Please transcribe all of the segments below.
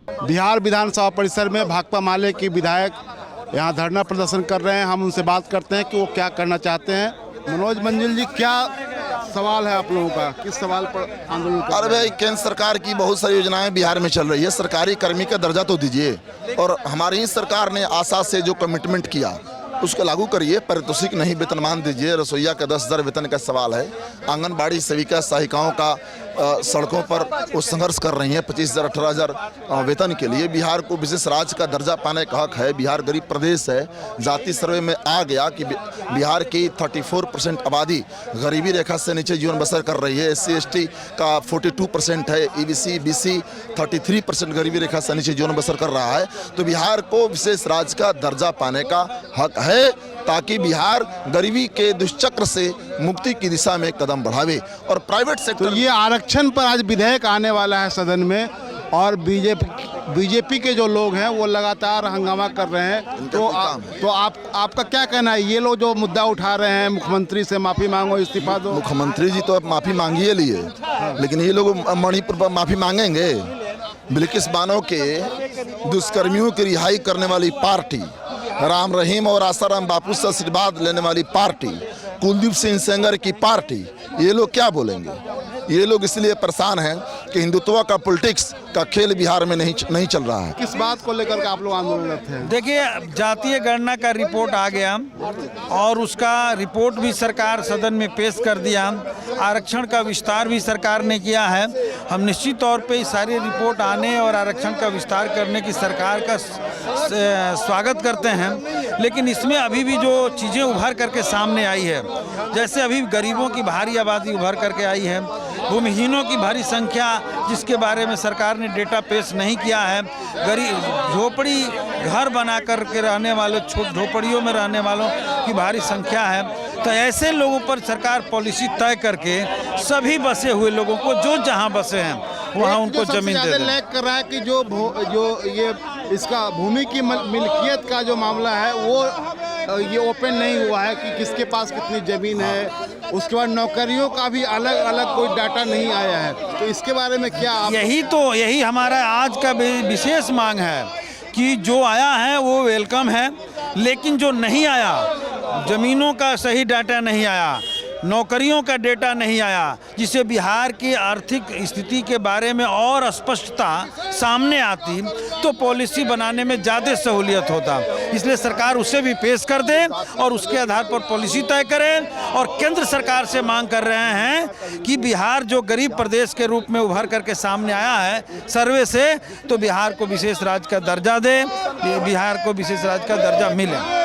बिहार विधानसभा परिसर में भाकपा माले के विधायक यहाँ धरना प्रदर्शन कर रहे हैं। हम उनसे बात करते हैं कि वो क्या करना चाहते हैं। मनोज मंजिल जी, क्या सवाल है आप लोगों का, किस सवाल पर आंदोलन कर रहे हैं? अरे भाई, केंद्र सरकार की बहुत सारी योजनाएं बिहार में चल रही है। सरकारी कर्मी का दर्जा तो दीजिए, और हमारी ही सरकार ने आशा से जो कमिटमेंट किया उसको लागू करिए। पारितोषिक नहीं, वेतनमान दीजिए। रसोईया का 10,000 वेतन का सवाल है। आंगनबाड़ी सेविका सहायिकाओं का सड़कों पर वो संघर्ष कर रही हैं 25,000 18,000 वेतन के लिए। बिहार को विशेष राज्य का दर्जा पाने का हक है। बिहार गरीब प्रदेश है। जाति सर्वे में आ गया कि बिहार की 34% आबादी गरीबी रेखा से नीचे जीवन बसर कर रही है। SC ST का 42% है। EBC BC 33% गरीबी रेखा से नीचे जीवन बसर कर रहा है। तो बिहार को विशेष राज्य का दर्जा पाने का हक है, ताकि बिहार गरीबी के दुष्चक्र से मुक्ति की दिशा में कदम बढ़ावे। और प्राइवेट सेक्टर, तो ये आरक्षण पर आज विधेयक आने वाला है सदन में, और बीजेपी के जो लोग हैं वो लगातार हंगामा कर रहे हैं। तो आपका क्या कहना है? ये लोग जो मुद्दा उठा रहे हैं, मुख्यमंत्री से माफी मांगो, इस्तीफा दो। मुख्यमंत्री जी तो अब माफी मांगिए लिए, लेकिन ये लोग मणिपुर पर माफी मांगेंगे? बिल्किस बानो के दुष्कर्मियों की रिहाई करने वाली पार्टी, राम रहीम और आसाराम बापू से आशीर्वाद लेने वाली पार्टी, कुलदीप सिंह सेंगर की पार्टी, ये लोग क्या बोलेंगे? ये लोग इसलिए परेशान हैं कि हिंदुत्व का पॉलिटिक्स का खेल बिहार में नहीं चल रहा है। किस बात को लेकर के आप लोग आंदोलनरत हैं? देखिए, जातीय गणना का रिपोर्ट आ गया और उसका रिपोर्ट भी सरकार सदन में पेश कर दिया। आरक्षण का विस्तार भी सरकार ने किया है। हम निश्चित तौर पे इस सारी रिपोर्ट आने और आरक्षण का विस्तार करने की सरकार का स्वागत करते हैं। लेकिन इसमें अभी भी जो चीज़ें उभर करके सामने आई है, जैसे अभी गरीबों की भारी आबादी उभर करके आई है, भूमिहीनों की भारी संख्या जिसके बारे में सरकार ने डेटा पेश नहीं किया है, गरीब झोपड़ी घर बना करके रहने वालों, झोपड़ियों में रहने वालों की भारी संख्या है। तो ऐसे लोगों पर सरकार पॉलिसी तय करके सभी बसे हुए लोगों को जो जहां बसे हैं वहां उनको जमीन दे दें। लैग कर रहा है कि जो ये इसका भूमि की मिल्कियत का जो मामला है वो ये ओपन नहीं हुआ है कि किसके पास कितनी ज़मीन है। उसके बाद नौकरियों का भी अलग अलग कोई डाटा नहीं आया है। तो इसके बारे में क्या यही हमारा आज का विशेष मांग है कि जो आया है वो वेलकम है, लेकिन जो नहीं आया, ज़मीनों का सही डाटा नहीं आया, नौकरियों का डेटा नहीं आया, जिससे बिहार की आर्थिक स्थिति के बारे में और स्पष्टता सामने आती तो पॉलिसी बनाने में ज़्यादा सहूलियत होता। इसलिए सरकार उसे भी पेश कर दे और उसके आधार पर पॉलिसी तय करे। और केंद्र सरकार से मांग कर रहे हैं कि बिहार जो गरीब प्रदेश के रूप में उभर करके सामने आया है सर्वे से, तो बिहार को विशेष राज्य का दर्जा दे, बिहार को विशेष राज्य का दर्जा मिले।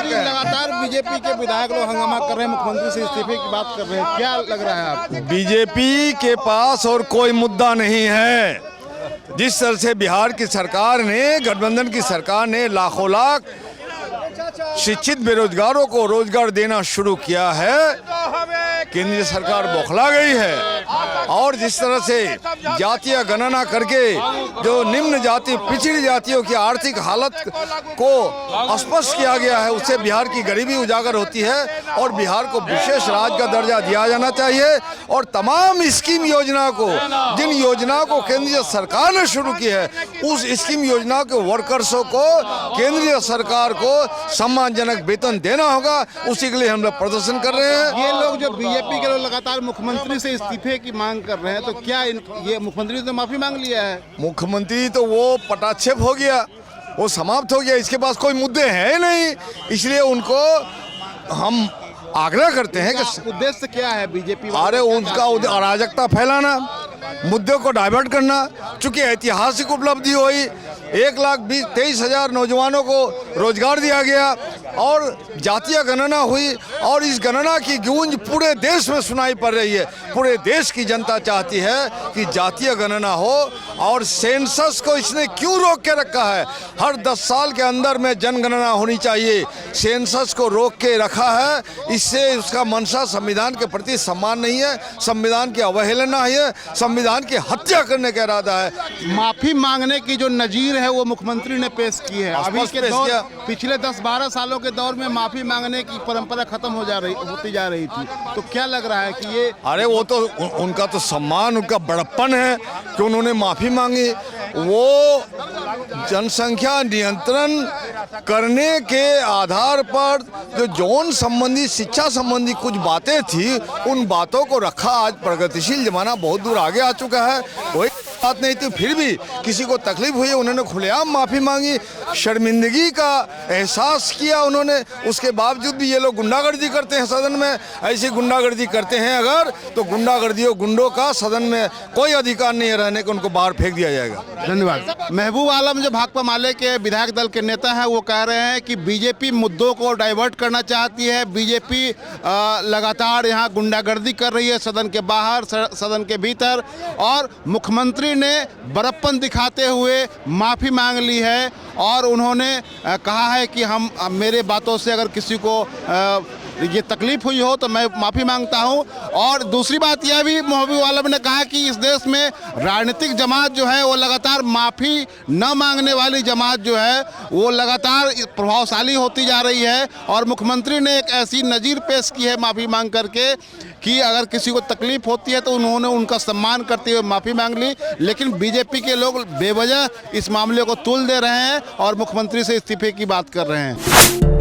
लगातार बीजेपी के विधायक लोग हंगामा कर रहे हैं, मुख्यमंत्री से इस्तीफे की बात कर रहे हैं, क्या लग रहा है आपको? बीजेपी के पास और कोई मुद्दा नहीं है। जिस तरह से बिहार की सरकार ने, गठबंधन की सरकार ने लाखों लाख शिक्षित बेरोजगारों को रोजगार देना शुरू किया है, केंद्रीय सरकार बौखला गई है। और जिस तरह से जातीय गणना करके जो निम्न जाति, पिछड़ी जातियों की आर्थिक हालत को स्पष्ट किया गया है, उससे बिहार की गरीबी उजागर होती है। और बिहार को विशेष राज्य का दर्जा दिया जाना चाहिए। और तमाम स्कीम योजना को, जिन योजनाओं को केंद्रीय सरकार ने शुरू की है, उस स्कीम योजना के वर्कर्सों को केंद्रीय सरकार को सम्मानजनक वेतन देना होगा। उसी के लिए हम लोग प्रदर्शन कर रहे हैं। ये लोग जो बीजेपी के लोग लगातार मुख्यमंत्री से इस्तीफे की मांग कर रहे हैं, तो क्या ये मुख्यमंत्री ने तो माफी मांग लिया है? मुख्यमंत्री तो वो पटाक्षेप हो गया, वो समाप्त हो गया, इसके पास कोई मुद्दे हैं नहीं। इसलिए उनको हम आग्रह करते हैं कि उद्देश्य क्या है बीजेपी? अरे उनका अराजकता फैलाना, मुद्दों को डाइवर्ट करना। चूंकि ऐतिहासिक उपलब्धि हुई, 1,23,000 नौजवानों को रोजगार दिया गया और जातीय गणना हुई, और इस गणना की गूंज पूरे देश में सुनाई पड़ रही है। पूरे देश की जनता चाहती है कि जातीय गणना हो। और सेंसस को इसने क्यों रोक के रखा है? हर 10 साल के अंदर में जनगणना होनी चाहिए। सेंसस को रोक के रखा है, इससे उसका मंशा संविधान के प्रति सम्मान नहीं है, संविधान की अवहेलना है, संविधान की हत्या करने का इरादा है। माफी मांगने की जो नजीर है वो मुख्यमंत्री ने पेश की है। अभी के दौर, पिछले 10-12 सालों के दौर में माफी मांगने की परंपरा खत्म होती जा रही थी। तो क्या लग रहा है कि ये, अरे वो तो उनका तो सम्मान, उनका बड़प्पन है कि उन्होंने माफी मांगी। वो जनसंख्या नियंत्रण करने के आधार पर जो जौन संबंधी शिक्षा संबंधी कुछ बातें थी उन बातों को रखा। आज प्रगतिशील जमाना बहुत दूर आगे आ चुका है, कोई बात नहीं थी, फिर भी किसी को तकलीफ हुई उन्होंने खुलेआम माफ़ी मांगी, शर्मिंदगी का एहसास किया उन्होंने। उसके बावजूद भी ये लोग गुंडागर्दी करते हैं सदन में। ऐसी गुंडागर्दी करते हैं अगर तो गुंडों का सदन में कोई अधिकार नहीं है रहने का, उनको बाहर फेंक दिया जाएगा। धन्यवाद। महबूब आलम जो भाकपा माले के विधायक दल के नेता हैं वो कह रहे हैं कि बीजेपी मुद्दों को डाइवर्ट करना चाहती है। बीजेपी लगातार यहाँ गुंडागर्दी कर रही है, सदन के बाहर, सदन के भीतर, और मुख्यमंत्री ने बड़प्पन दिखाते हुए माफ़ी मांग ली है और उन्होंने कहा है कि हम मेरे बातों से अगर किसी को ये तकलीफ हुई हो तो मैं माफ़ी मांगता हूं। और दूसरी बात यह भी महबूब आलम ने कहा कि इस देश में राजनीतिक जमात जो है वो लगातार माफ़ी न मांगने वाली जमात जो है वो लगातार प्रभावशाली होती जा रही है। और मुख्यमंत्री ने एक ऐसी नज़ीर पेश की है माफ़ी मांग करके कि अगर किसी को तकलीफ होती है तो उन्होंने उनका सम्मान करते हुए माफ़ी मांग ली। लेकिन बीजेपी के लोग बेवजह इस मामले को तुल दे रहे हैं और मुख्यमंत्री से इस्तीफे की बात कर रहे हैं।